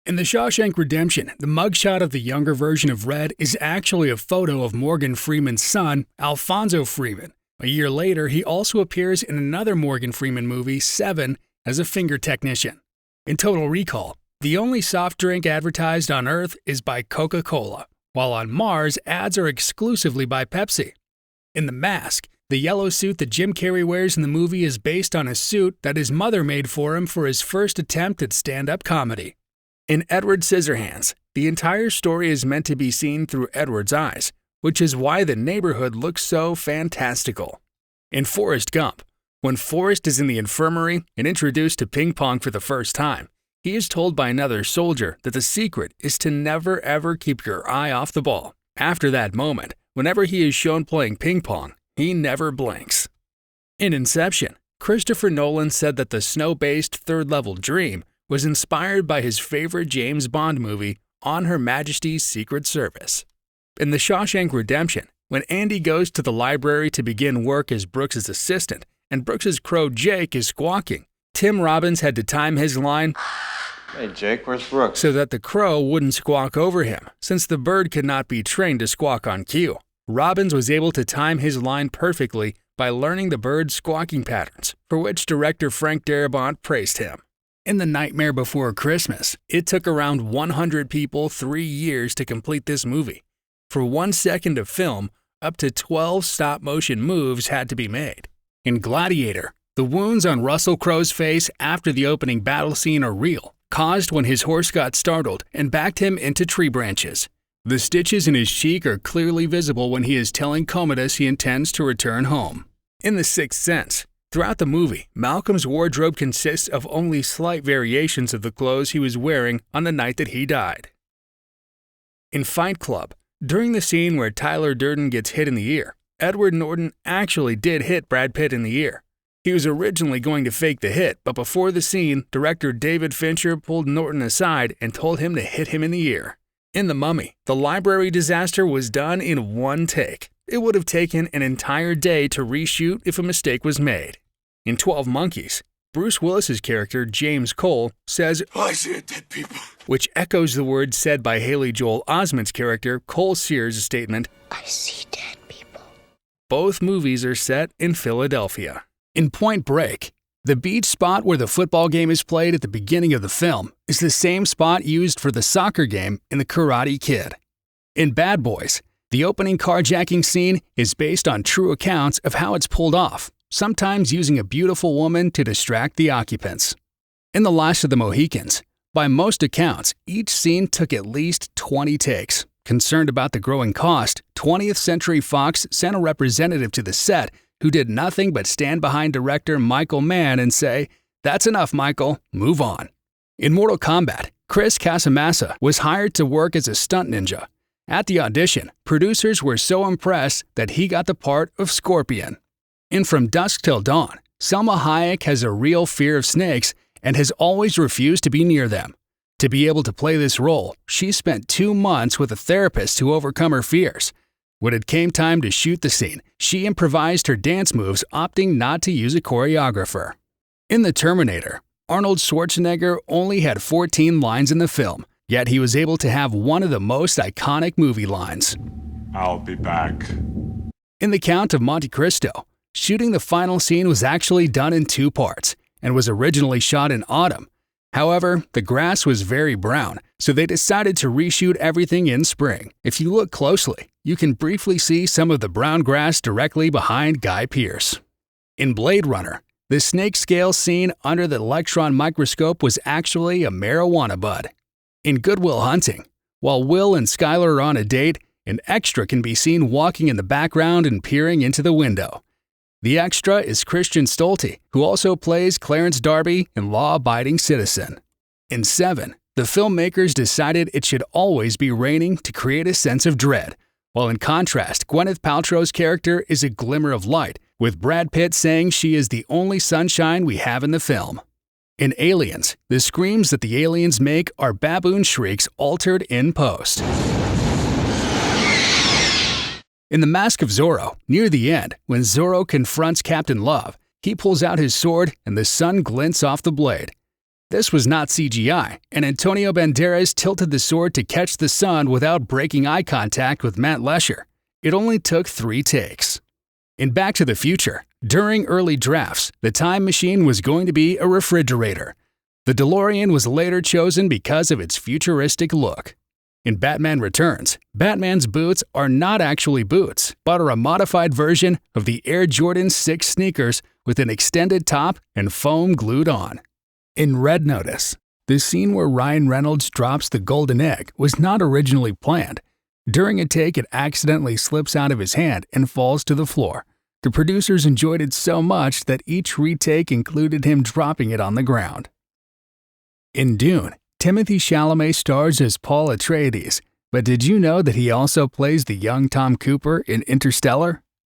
In The Shawshank Redemption, the mugshot of the younger version of Red is actually a photo of Morgan Freeman's son, Alfonso Freeman. A year later, he also appears in another Morgan Freeman movie, Seven, as a finger technician. In Total Recall, the only soft drink advertised on Earth is by Coca-Cola, while on Mars, ads are exclusively by Pepsi. In The Mask, the yellow suit that Jim Carrey wears in the movie is based on a suit that his mother made for him for his first attempt at stand-up comedy. In Edward Scissorhands, the entire story is meant to be seen through Edward's eyes, which is why the neighborhood looks so fantastical. In Forrest Gump, when Forrest is in the infirmary and introduced to ping pong for the first time, he is told by another soldier that the secret is to never ever keep your eye off the ball. After that moment, whenever he is shown playing ping pong, he never blinks. In Inception, Christopher Nolan said that the snow-based third-level dream was inspired by his favorite James Bond movie, On Her Majesty's Secret Service. In The Shawshank Redemption, when Andy goes to the library to begin work as Brooks' assistant, and Brooks' crow Jake is squawking, Tim Robbins had to time his line, "Hey Jake, where's Brooks?" so that the crow wouldn't squawk over him, since the bird could not be trained to squawk on cue. Robbins was able to time his line perfectly by learning the bird's squawking patterns, for which director Frank Darabont praised him. In The Nightmare Before Christmas, it took around 100 people 3 years to complete this movie. For 1 second of film, up to 12 stop-motion moves had to be made. In Gladiator, the wounds on Russell Crowe's face after the opening battle scene are real, caused when his horse got startled and backed him into tree branches. The stitches in his cheek are clearly visible when he is telling Commodus he intends to return home. In The Sixth Sense, throughout the movie, Malcolm's wardrobe consists of only slight variations of the clothes he was wearing on the night that he died. In Fight Club, during the scene where Tyler Durden gets hit in the ear, Edward Norton actually did hit Brad Pitt in the ear. He was originally going to fake the hit, but before the scene, director David Fincher pulled Norton aside and told him to hit him in the ear. In The Mummy, the library disaster was done in 1 take. It would have taken an entire day to reshoot if a mistake was made. In 12 Monkeys, Bruce Willis's character, James Cole, says, "I see dead people," which echoes the words said by Haley Joel Osment's character, Cole Sears' statement, "I see dead people." Both movies are set in Philadelphia. In Point Break, the beach spot where the football game is played at the beginning of the film is the same spot used for the soccer game in The Karate Kid. In Bad Boys, the opening carjacking scene is based on true accounts of how it's pulled off, sometimes using a beautiful woman to distract the occupants. In The Last of the Mohicans, by most accounts, each scene took at least 20 takes. Concerned about the growing cost, 20th Century Fox sent a representative to the set who did nothing but stand behind director Michael Mann and say, "That's enough, Michael, move on." In Mortal Kombat, Chris Casamassa was hired to work as a stunt ninja. At the audition, producers were so impressed that he got the part of Scorpion. In From Dusk Till Dawn, Selma Hayek has a real fear of snakes and has always refused to be near them. To be able to play this role, she spent 2 months with a therapist to overcome her fears. When it came time to shoot the scene, she improvised her dance moves, opting not to use a choreographer. In The Terminator, Arnold Schwarzenegger only had 14 lines in the film, yet he was able to have one of the most iconic movie lines. "I'll be back." In The Count of Monte Cristo, shooting the final scene was actually done in 2 parts and was originally shot in autumn. However, the grass was very brown, so they decided to reshoot everything in spring. If you look closely, you can briefly see some of the brown grass directly behind Guy Pearce. In Blade Runner, the snake scale scene under the electron microscope was actually a marijuana bud. In Good Will Hunting, while Will and Skylar are on a date, an extra can be seen walking in the background and peering into the window. The extra is Christian Stolte, who also plays Clarence Darby in Law Abiding Citizen. In Seven, the filmmakers decided it should always be raining to create a sense of dread, while in contrast, Gwyneth Paltrow's character is a glimmer of light, with Brad Pitt saying she is the only sunshine we have in the film. In Aliens, the screams that the aliens make are baboon shrieks altered in post. In The Mask of Zorro, near the end, when Zorro confronts Captain Love, he pulls out his sword and the sun glints off the blade. This was not CGI, and Antonio Banderas tilted the sword to catch the sun without breaking eye contact with Matt Lesher. It only took 3 takes. In Back to the Future, during early drafts, the time machine was going to be a refrigerator. The DeLorean was later chosen because of its futuristic look. In Batman Returns, Batman's boots are not actually boots, but are a modified version of the Air Jordan 6 sneakers with an extended top and foam glued on. In Red Notice, the scene where Ryan Reynolds drops the golden egg was not originally planned. During a take, it accidentally slips out of his hand and falls to the floor. The producers enjoyed it so much that each retake included him dropping it on the ground. In Dune, Timothée Chalamet stars as Paul Atreides, but did you know that he also plays the young Tom Cooper in Interstellar?